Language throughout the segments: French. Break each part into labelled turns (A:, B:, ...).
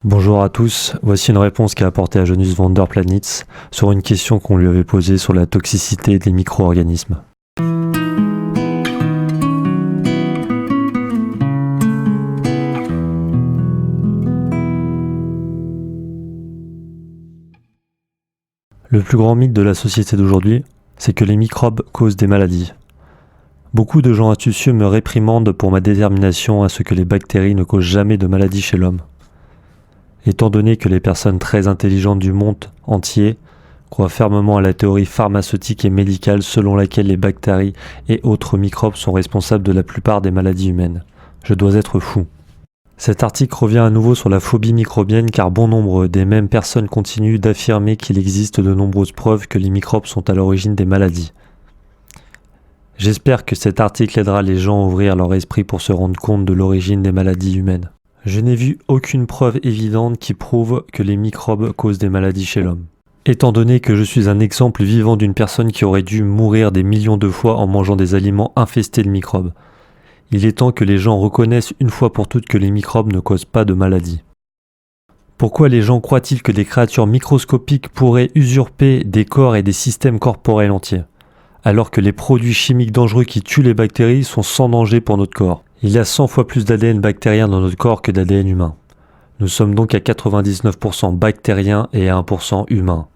A: Bonjour à tous, voici une réponse qu'a apportée à Jonas van der Planitz sur une question qu'on lui avait posée sur la toxicité des micro-organismes. Le plus grand mythe de la société d'aujourd'hui, c'est que les microbes causent des maladies. Beaucoup de gens astucieux me réprimandent pour ma détermination à ce que les bactéries ne causent jamais de maladies chez l'homme. Étant donné que les personnes très intelligentes du monde entier croient fermement à la théorie pharmaceutique et médicale selon laquelle les bactéries et autres microbes sont responsables de la plupart des maladies humaines, je dois être fou. Cet article revient à nouveau sur la phobie microbienne car bon nombre des mêmes personnes continuent d'affirmer qu'il existe de nombreuses preuves que les microbes sont à l'origine des maladies. J'espère que cet article aidera les gens à ouvrir leur esprit pour se rendre compte de l'origine des maladies humaines. Je n'ai vu aucune preuve évidente qui prouve que les microbes causent des maladies chez l'homme. Étant donné que je suis un exemple vivant d'une personne qui aurait dû mourir des millions de fois en mangeant des aliments infestés de microbes, il est temps que les gens reconnaissent une fois pour toutes que les microbes ne causent pas de maladies. Pourquoi les gens croient-ils que des créatures microscopiques pourraient usurper des corps et des systèmes corporels entiers, alors que les produits chimiques dangereux qui tuent les bactéries sont sans danger pour notre corps? Il y a 100 fois plus d'ADN bactérien dans notre corps que d'ADN humain. Nous sommes donc à 99% bactériens et à 1% humains.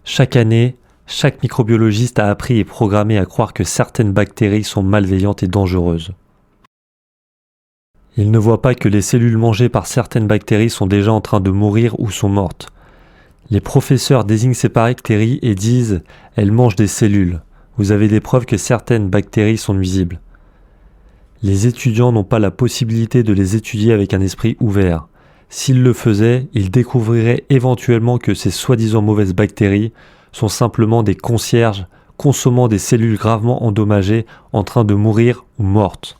A: Chaque année, chaque microbiologiste a appris et programmé à croire que certaines bactéries sont malveillantes et dangereuses. Ils ne voient pas que les cellules mangées par certaines bactéries sont déjà en train de mourir ou sont mortes. Les professeurs désignent ces bactéries et disent « elles mangent des cellules ». Vous avez des preuves que certaines bactéries sont nuisibles. Les étudiants n'ont pas la possibilité de les étudier avec un esprit ouvert. S'ils le faisaient, ils découvriraient éventuellement que ces soi-disant mauvaises bactéries sont simplement des concierges consommant des cellules gravement endommagées en train de mourir ou mortes.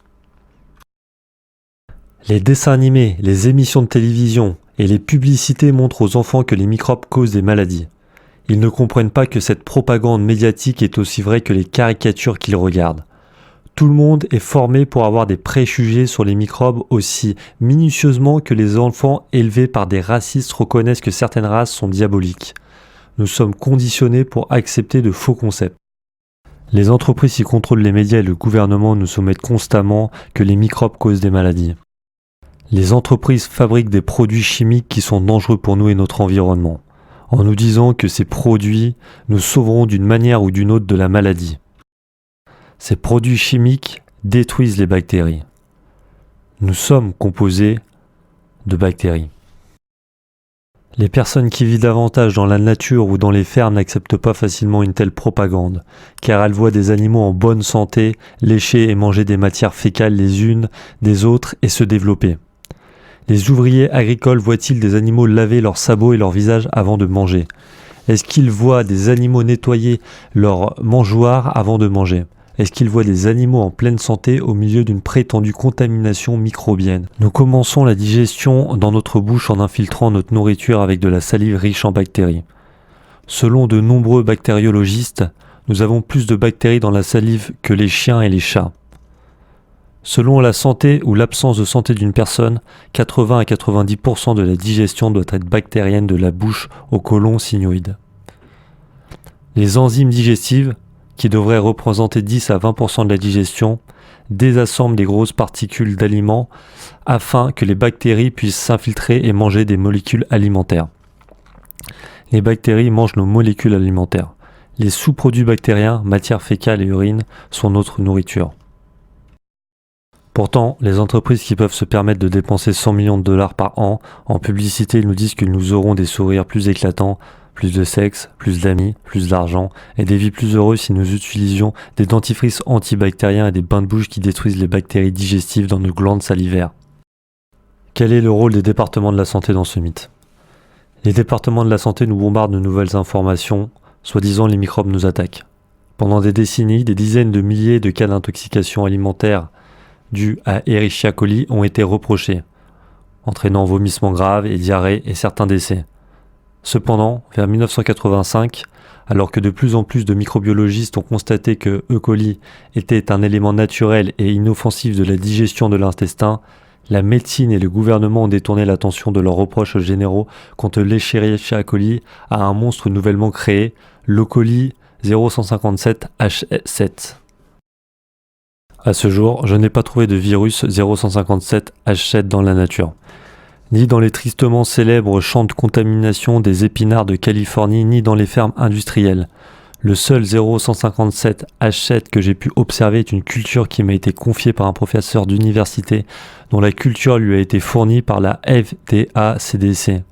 A: Les dessins animés, les émissions de télévision et les publicités montrent aux enfants que les microbes causent des maladies. Ils ne comprennent pas que cette propagande médiatique est aussi vraie que les caricatures qu'ils regardent. Tout le monde est formé pour avoir des préjugés sur les microbes aussi minutieusement que les enfants élevés par des racistes reconnaissent que certaines races sont diaboliques. Nous sommes conditionnés pour accepter de faux concepts. Les entreprises qui contrôlent les médias et le gouvernement nous soumettent constamment que les microbes causent des maladies. Les entreprises fabriquent des produits chimiques qui sont dangereux pour nous et notre environnement, en nous disant que ces produits nous sauveront d'une manière ou d'une autre de la maladie. Ces produits chimiques détruisent les bactéries. Nous sommes composés de bactéries. Les personnes qui vivent davantage dans la nature ou dans les fermes n'acceptent pas facilement une telle propagande, car elles voient des animaux en bonne santé lécher et manger des matières fécales les unes des autres et se développer. Les ouvriers agricoles voient-ils des animaux laver leurs sabots et leurs visages avant de manger? Est-ce qu'ils voient des animaux nettoyer leur mangeoire avant de manger? Est-ce qu'ils voient des animaux en pleine santé au milieu d'une prétendue contamination microbienne? Nous commençons la digestion dans notre bouche en infiltrant notre nourriture avec de la salive riche en bactéries. Selon de nombreux bactériologistes, nous avons plus de bactéries dans la salive que les chiens et les chats. Selon la santé ou l'absence de santé d'une personne, 80 à 90% de la digestion doit être bactérienne de la bouche au côlon sigmoïde. Les enzymes digestives, qui devraient représenter 10 à 20% de la digestion, désassemblent des grosses particules d'aliments afin que les bactéries puissent s'infiltrer et manger des molécules alimentaires. Les bactéries mangent nos molécules alimentaires. Les sous-produits bactériens, matières fécales et urine, sont notre nourriture. Pourtant, les entreprises qui peuvent se permettre de dépenser 100 millions de dollars par an en publicité nous disent que nous aurons des sourires plus éclatants, plus de sexe, plus d'amis, plus d'argent et des vies plus heureuses si nous utilisions des dentifrices antibactériens et des bains de bouche qui détruisent les bactéries digestives dans nos glandes salivaires. Quel est le rôle des départements de la santé dans ce mythe? Les départements de la santé nous bombardent de nouvelles informations, soi-disant les microbes nous attaquent. Pendant des décennies, des dizaines de milliers de cas d'intoxication alimentaire dus à Escherichia coli ont été reprochés, entraînant vomissements graves et diarrhées et certains décès. Cependant, vers 1985, Alors que de plus en plus de microbiologistes ont constaté que E. coli était un élément naturel et inoffensif de la digestion de l'intestin, la médecine et le gouvernement ont détourné l'attention de leurs reproches généraux contre l'Escherichia coli à un monstre nouvellement créé, l'E. coli 0157H7. À ce jour, je n'ai pas trouvé de virus 0157H7 dans la nature, ni dans les tristement célèbres champs de contamination des épinards de Californie, ni dans les fermes industrielles. Le seul 0157H7 que j'ai pu observer est une culture qui m'a été confiée par un professeur d'université dont la culture lui a été fournie par la FDA-CDC.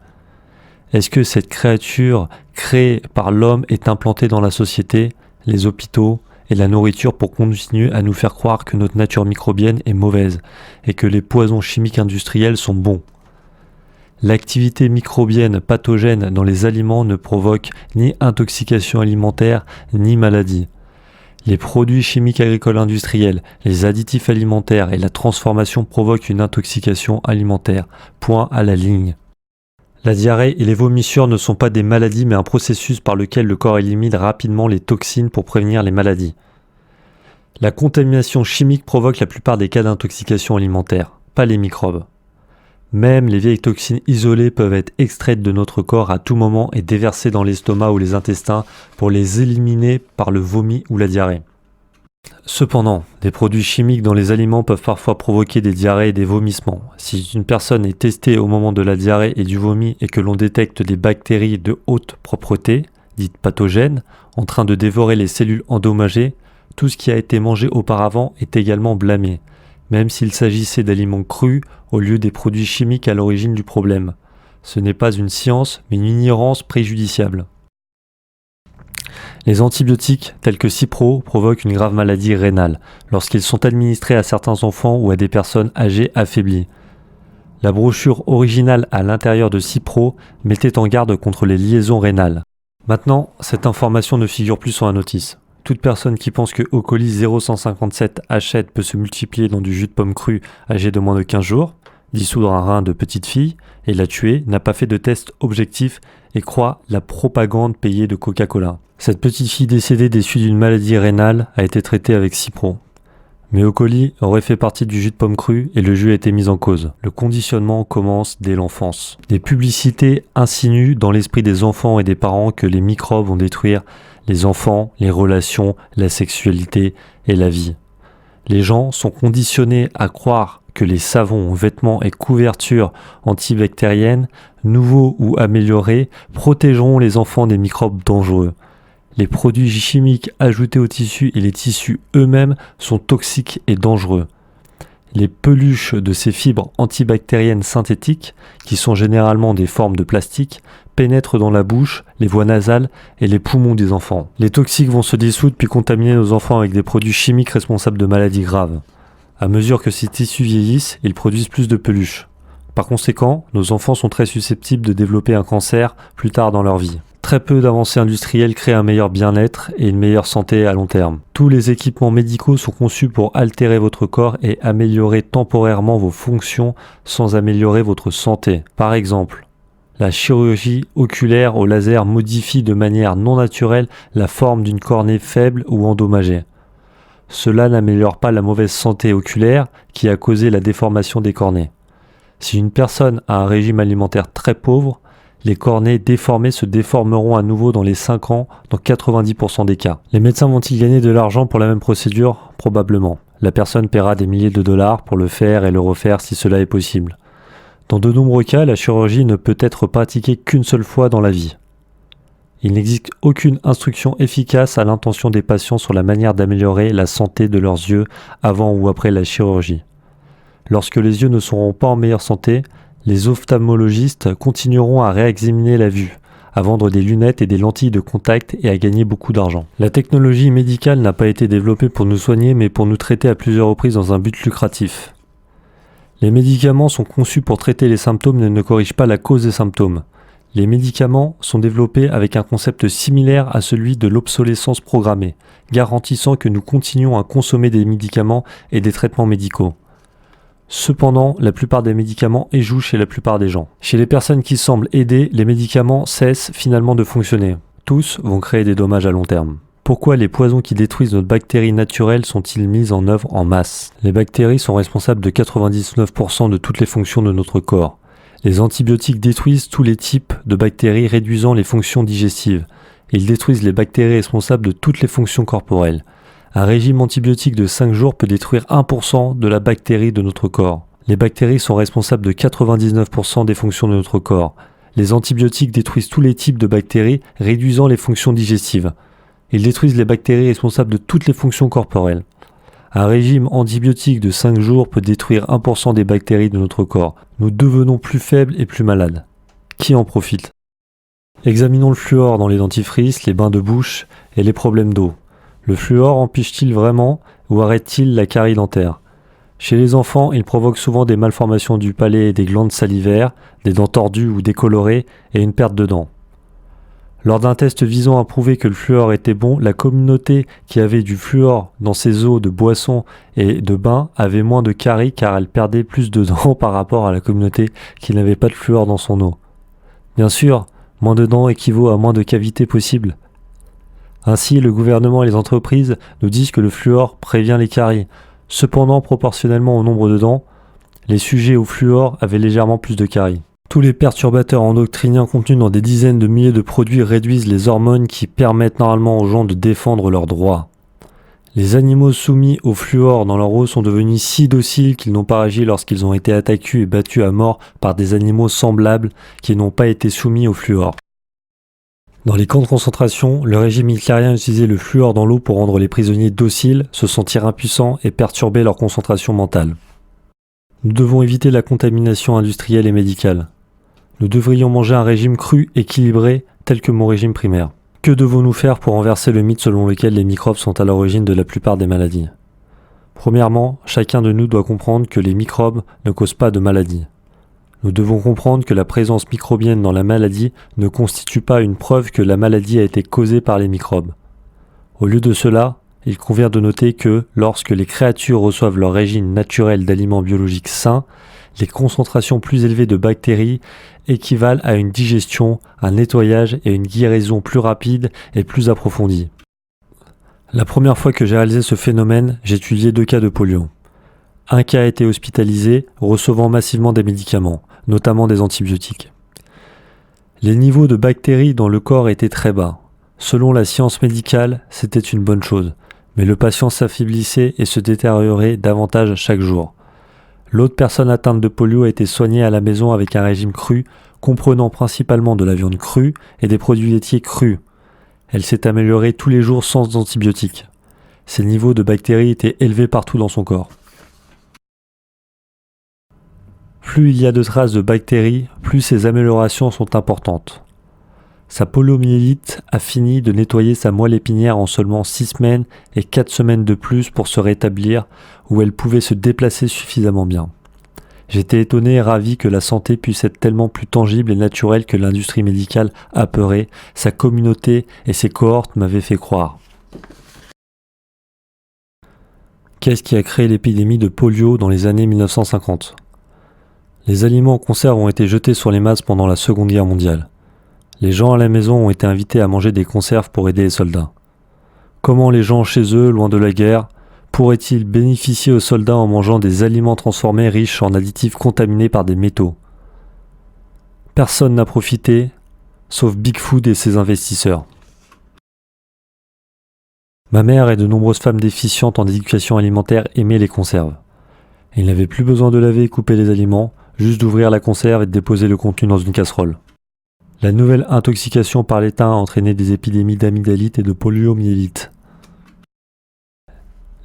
A: Est-ce que cette créature créée par l'homme est implantée dans la société, les hôpitaux et la nourriture pour continuer à nous faire croire que notre nature microbienne est mauvaise et que les poisons chimiques industriels sont bons? L'activité microbienne pathogène dans les aliments ne provoque ni intoxication alimentaire ni maladie. Les produits chimiques agricoles industriels, les additifs alimentaires et la transformation provoquent une intoxication alimentaire. Point à la ligne. La diarrhée et les vomissures ne sont pas des maladies mais un processus par lequel le corps élimine rapidement les toxines pour prévenir les maladies. La contamination chimique provoque la plupart des cas d'intoxication alimentaire, pas les microbes. Même les vieilles toxines isolées peuvent être extraites de notre corps à tout moment et déversées dans l'estomac ou les intestins pour les éliminer par le vomi ou la diarrhée. Cependant, des produits chimiques dans les aliments peuvent parfois provoquer des diarrhées et des vomissements. Si une personne est testée au moment de la diarrhée et du vomi et que l'on détecte des bactéries de haute propreté, dites pathogènes, en train de dévorer les cellules endommagées, tout ce qui a été mangé auparavant est également blâmé, même s'il s'agissait d'aliments crus au lieu des produits chimiques à l'origine du problème. Ce n'est pas une science, mais une ignorance préjudiciable. Les antibiotiques, tels que Cipro, provoquent une grave maladie rénale lorsqu'ils sont administrés à certains enfants ou à des personnes âgées affaiblies. La brochure originale à l'intérieur de Cipro mettait en garde contre les liaisons rénales. Maintenant, cette information ne figure plus sur la notice. Toute personne qui pense que E. coli 0157H7 peut se multiplier dans du jus de pomme cru âgé de moins de 15 jours, dissoudre un rein de petite fille et la tuer, n'a pas fait de test objectif et croit la propagande payée de Coca-Cola. Cette petite fille décédée des suites d'une maladie rénale a été traitée avec Cipro. Mais E. coli aurait fait partie du jus de pomme cru et le jus a été mis en cause. Le conditionnement commence dès l'enfance. Des publicités insinuent dans l'esprit des enfants et des parents que les microbes vont détruire les enfants, les relations, la sexualité et la vie. Les gens sont conditionnés à croire que les savons, vêtements et couvertures antibactériennes, nouveaux ou améliorés, protégeront les enfants des microbes dangereux. Les produits chimiques ajoutés aux tissus et les tissus eux-mêmes sont toxiques et dangereux. Les peluches de ces fibres antibactériennes synthétiques, qui sont généralement des formes de plastique, pénètrent dans la bouche, les voies nasales et les poumons des enfants. Les toxiques vont se dissoudre puis contaminer nos enfants avec des produits chimiques responsables de maladies graves. À mesure que ces tissus vieillissent, ils produisent plus de peluches. Par conséquent, nos enfants sont très susceptibles de développer un cancer plus tard dans leur vie. Très peu d'avancées industrielles créent un meilleur bien-être et une meilleure santé à long terme. Tous les équipements médicaux sont conçus pour altérer votre corps et améliorer temporairement vos fonctions sans améliorer votre santé. Par exemple, la chirurgie oculaire au laser modifie de manière non naturelle la forme d'une cornée faible ou endommagée. Cela n'améliore pas la mauvaise santé oculaire qui a causé la déformation des cornées. Si une personne a un régime alimentaire très pauvre, les cornées déformées se déformeront à nouveau dans les 5 ans dans 90% des cas. Les médecins vont-ils gagner de l'argent pour la même procédure? Probablement. La personne paiera des milliers de dollars pour le faire et le refaire si cela est possible. Dans de nombreux cas, la chirurgie ne peut être pratiquée qu'une seule fois dans la vie. Il n'existe aucune instruction efficace à l'intention des patients sur la manière d'améliorer la santé de leurs yeux avant ou après la chirurgie. Lorsque les yeux ne seront pas en meilleure santé, les ophtalmologistes continueront à réexaminer la vue, à vendre des lunettes et des lentilles de contact et à gagner beaucoup d'argent. La technologie médicale n'a pas été développée pour nous soigner mais pour nous traiter à plusieurs reprises dans un but lucratif. Les médicaments sont conçus pour traiter les symptômes mais ne corrigent pas la cause des symptômes. Les médicaments sont développés avec un concept similaire à celui de l'obsolescence programmée, garantissant que nous continuons à consommer des médicaments et des traitements médicaux. Cependant, la plupart des médicaments échouent chez la plupart des gens. Chez les personnes qui semblent aider, les médicaments cessent finalement de fonctionner. tous, vont créer des dommages à long terme. Pourquoi les poisons qui détruisent notre bactérie naturelle sont-ils mis en œuvre en masse? Les bactéries sont responsables de 99% de toutes les fonctions de notre corps. Les antibiotiques détruisent tous les types de bactéries réduisant les fonctions digestives. Ils détruisent les bactéries responsables de toutes les fonctions corporelles. Un régime antibiotique de 5 jours peut détruire 1% de la bactérie de notre corps. Les bactéries sont responsables de 99% des fonctions de notre corps. Les antibiotiques détruisent tous les types de bactéries, réduisant les fonctions digestives. Ils détruisent les bactéries responsables de toutes les fonctions corporelles. Un régime antibiotique de 5 jours peut détruire 1% des bactéries de notre corps. Nous devenons plus faibles et plus malades. Qui en profite? Examinons le fluor dans les dentifrices, les bains de bouche et les problèmes d'eau. Le fluor empêche-t-il vraiment ou arrête-t-il la carie dentaire? Chez les enfants, il provoque souvent des malformations du palais et des glandes salivaires, des dents tordues ou décolorées et une perte de dents. Lors d'un test visant à prouver que le fluor était bon, la communauté qui avait du fluor dans ses eaux de boisson et de bain avait moins de caries car elle perdait plus de dents par rapport à la communauté qui n'avait pas de fluor dans son eau. Bien sûr, moins de dents équivaut à moins de cavités possibles. Ainsi, le gouvernement et les entreprises nous disent que le fluor prévient les caries. Cependant, proportionnellement au nombre de dents, les sujets au fluor avaient légèrement plus de caries. Tous les perturbateurs endocriniens contenus dans des dizaines de milliers de produits réduisent les hormones qui permettent normalement aux gens de défendre leurs droits. Les animaux soumis au fluor dans leur eau sont devenus si dociles qu'ils n'ont pas agi lorsqu'ils ont été attaqués et battus à mort par des animaux semblables qui n'ont pas été soumis au fluor. Dans les camps de concentration, le régime hitlérien utilisait le fluor dans l'eau pour rendre les prisonniers dociles, se sentir impuissants et perturber leur concentration mentale. Nous devons éviter la contamination industrielle et médicale. Nous devrions manger un régime cru, équilibré, tel que mon régime primaire. Que devons-nous faire pour renverser le mythe selon lequel les microbes sont à l'origine de la plupart des maladies? Premièrement, chacun de nous doit comprendre que les microbes ne causent pas de maladie. Nous devons comprendre que la présence microbienne dans la maladie ne constitue pas une preuve que la maladie a été causée par les microbes. Au lieu de cela, il convient de noter que, lorsque les créatures reçoivent leur régime naturel d'aliments biologiques sains, les concentrations plus élevées de bactéries équivalent à une digestion, un nettoyage et une guérison plus rapide et plus approfondie. La première fois que j'ai réalisé ce phénomène, j'ai étudié 2 cas de polio. Un cas a été hospitalisé, recevant massivement des médicaments, notamment des antibiotiques. Les niveaux de bactéries dans le corps étaient très bas. Selon la science médicale, c'était une bonne chose, mais le patient s'affaiblissait et se détériorait davantage chaque jour. L'autre personne atteinte de polio a été soignée à la maison avec un régime cru, comprenant principalement de la viande crue et des produits laitiers crus. Elle s'est améliorée tous les jours sans antibiotiques. Ses niveaux de bactéries étaient élevés partout dans son corps. Plus il y a de traces de bactéries, plus ces améliorations sont importantes. Sa poliomyélite a fini de nettoyer sa moelle épinière en seulement 6 semaines et 4 semaines de plus pour se rétablir, où elle pouvait se déplacer suffisamment bien. J'étais étonné et ravi que la santé puisse être tellement plus tangible et naturelle que l'industrie médicale apeurée, sa communauté et ses cohortes m'avaient fait croire. Qu'est-ce qui a créé l'épidémie de polio dans les années 1950 ? Les aliments en conserve ont été jetés sur les masses pendant la Seconde Guerre mondiale. Les gens à la maison ont été invités à manger des conserves pour aider les soldats. Comment les gens chez eux, loin de la guerre, pourraient-ils bénéficier aux soldats en mangeant des aliments transformés riches en additifs contaminés par des métaux? Personne n'a profité, sauf Big Food et ses investisseurs. Ma mère et de nombreuses femmes déficientes en éducation alimentaire aimaient les conserves. Ils n'avaient plus besoin de laver et couper les aliments, juste d'ouvrir la conserve et de déposer le contenu dans une casserole. La nouvelle intoxication par l'étain a entraîné des épidémies d'amygdalite et de poliomyélite.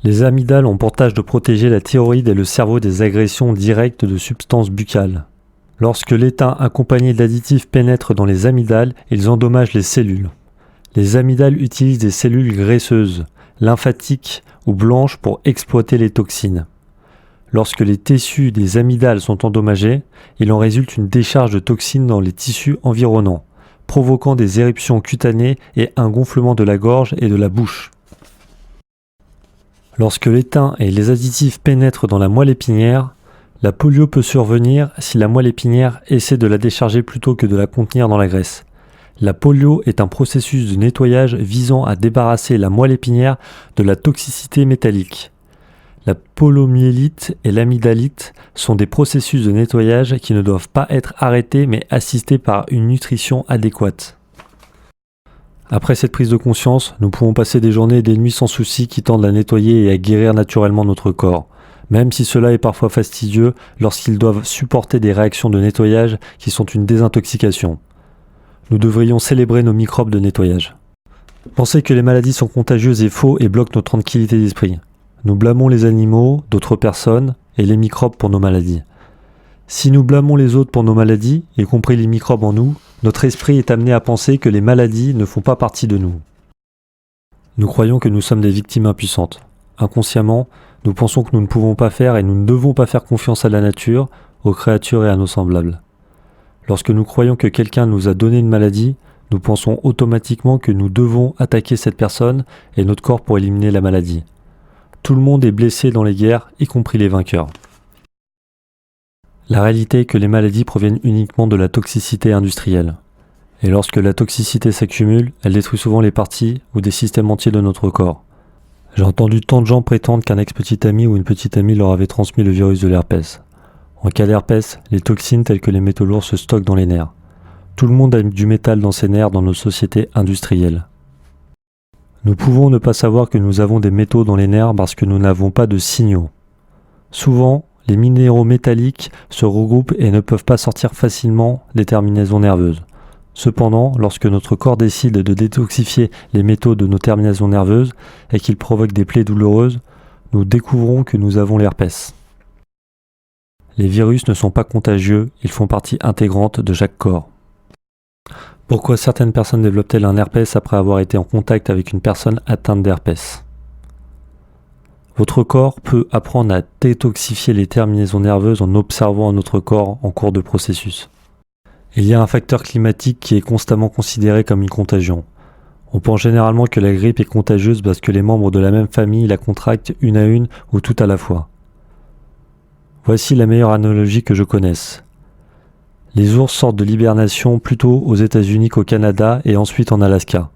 A: Les amygdales ont pour tâche de protéger la thyroïde et le cerveau des agressions directes de substances buccales. Lorsque l'étain accompagné d'additifs pénètre dans les amygdales, ils endommagent les cellules. Les amygdales utilisent des cellules graisseuses, lymphatiques ou blanches pour exploiter les toxines. Lorsque les tissus des amygdales sont endommagés, il en résulte une décharge de toxines dans les tissus environnants, provoquant des éruptions cutanées et un gonflement de la gorge et de la bouche. Lorsque l'étain et les additifs pénètrent dans la moelle épinière, la polio peut survenir si la moelle épinière essaie de la décharger plutôt que de la contenir dans la graisse. La polio est un processus de nettoyage visant à débarrasser la moelle épinière de la toxicité métallique. La polomyélite et l'amygdalite sont des processus de nettoyage qui ne doivent pas être arrêtés mais assistés par une nutrition adéquate. Après cette prise de conscience, nous pouvons passer des journées et des nuits sans souci qui tendent à nettoyer et à guérir naturellement notre corps, même si cela est parfois fastidieux lorsqu'ils doivent supporter des réactions de nettoyage qui sont une désintoxication. Nous devrions célébrer nos microbes de nettoyage. Penser que les maladies sont contagieuses est faux et bloque notre tranquillité d'esprit. Nous blâmons les animaux, d'autres personnes et les microbes pour nos maladies. Si nous blâmons les autres pour nos maladies, y compris les microbes en nous, notre esprit est amené à penser que les maladies ne font pas partie de nous. Nous croyons que nous sommes des victimes impuissantes. Inconsciemment, nous pensons que nous ne pouvons pas faire et nous ne devons pas faire confiance à la nature, aux créatures et à nos semblables. Lorsque nous croyons que quelqu'un nous a donné une maladie, nous pensons automatiquement que nous devons attaquer cette personne et notre corps pour éliminer la maladie. Tout le monde est blessé dans les guerres, y compris les vainqueurs. La réalité est que les maladies proviennent uniquement de la toxicité industrielle. Et lorsque la toxicité s'accumule, elle détruit souvent les parties ou des systèmes entiers de notre corps. J'ai entendu tant de gens prétendre qu'un ex-petit ami ou une petite amie leur avait transmis le virus de l'herpès. En cas d'herpès, les toxines telles que les métaux lourds se stockent dans les nerfs. Tout le monde a du métal dans ses nerfs dans nos sociétés industrielles. Nous pouvons ne pas savoir que nous avons des métaux dans les nerfs parce que nous n'avons pas de signaux. Souvent, les minéraux métalliques se regroupent et ne peuvent pas sortir facilement des terminaisons nerveuses. Cependant, lorsque notre corps décide de détoxifier les métaux de nos terminaisons nerveuses et qu'il provoque des plaies douloureuses, nous découvrons que nous avons l'herpès. Les virus ne sont pas contagieux, ils font partie intégrante de chaque corps. Pourquoi certaines personnes développent-elles un herpès après avoir été en contact avec une personne atteinte d'herpès ? Votre corps peut apprendre à détoxifier les terminaisons nerveuses en observant notre corps en cours de processus. Il y a un facteur climatique qui est constamment considéré comme une contagion. On pense généralement que la grippe est contagieuse parce que les membres de la même famille la contractent une à une ou tout à la fois. Voici la meilleure analogie que je connaisse. Les ours sortent de l'hibernation plutôt aux États-Unis qu'au Canada et ensuite en Alaska.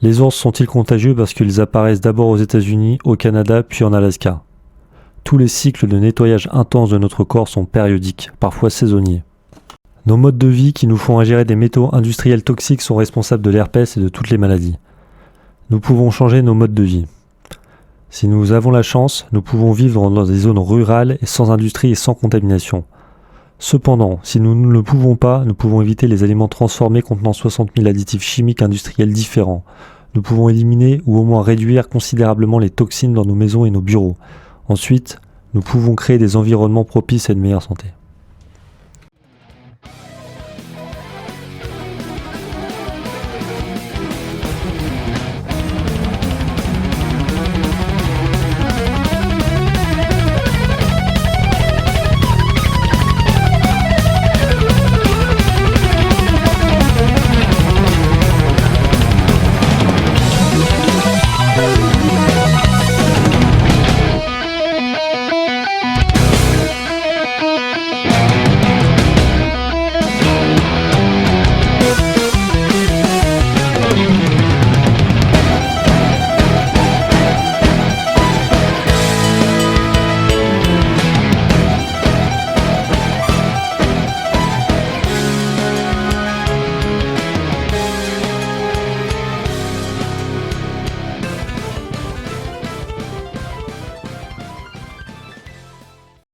A: Les ours sont-ils contagieux parce qu'ils apparaissent d'abord aux États-Unis, au Canada puis en Alaska ? Tous les cycles de nettoyage intense de notre corps sont périodiques, parfois saisonniers. Nos modes de vie qui nous font ingérer des métaux industriels toxiques sont responsables de l'herpès et de toutes les maladies. Nous pouvons changer nos modes de vie. Si nous avons la chance, nous pouvons vivre dans des zones rurales et sans industrie et sans contamination. Cependant, si nous ne le pouvons pas, nous pouvons éviter les aliments transformés contenant 60 000 additifs chimiques industriels différents. Nous pouvons éliminer ou au moins réduire considérablement les toxines dans nos maisons et nos bureaux. Ensuite, nous pouvons créer des environnements propices à une meilleure santé.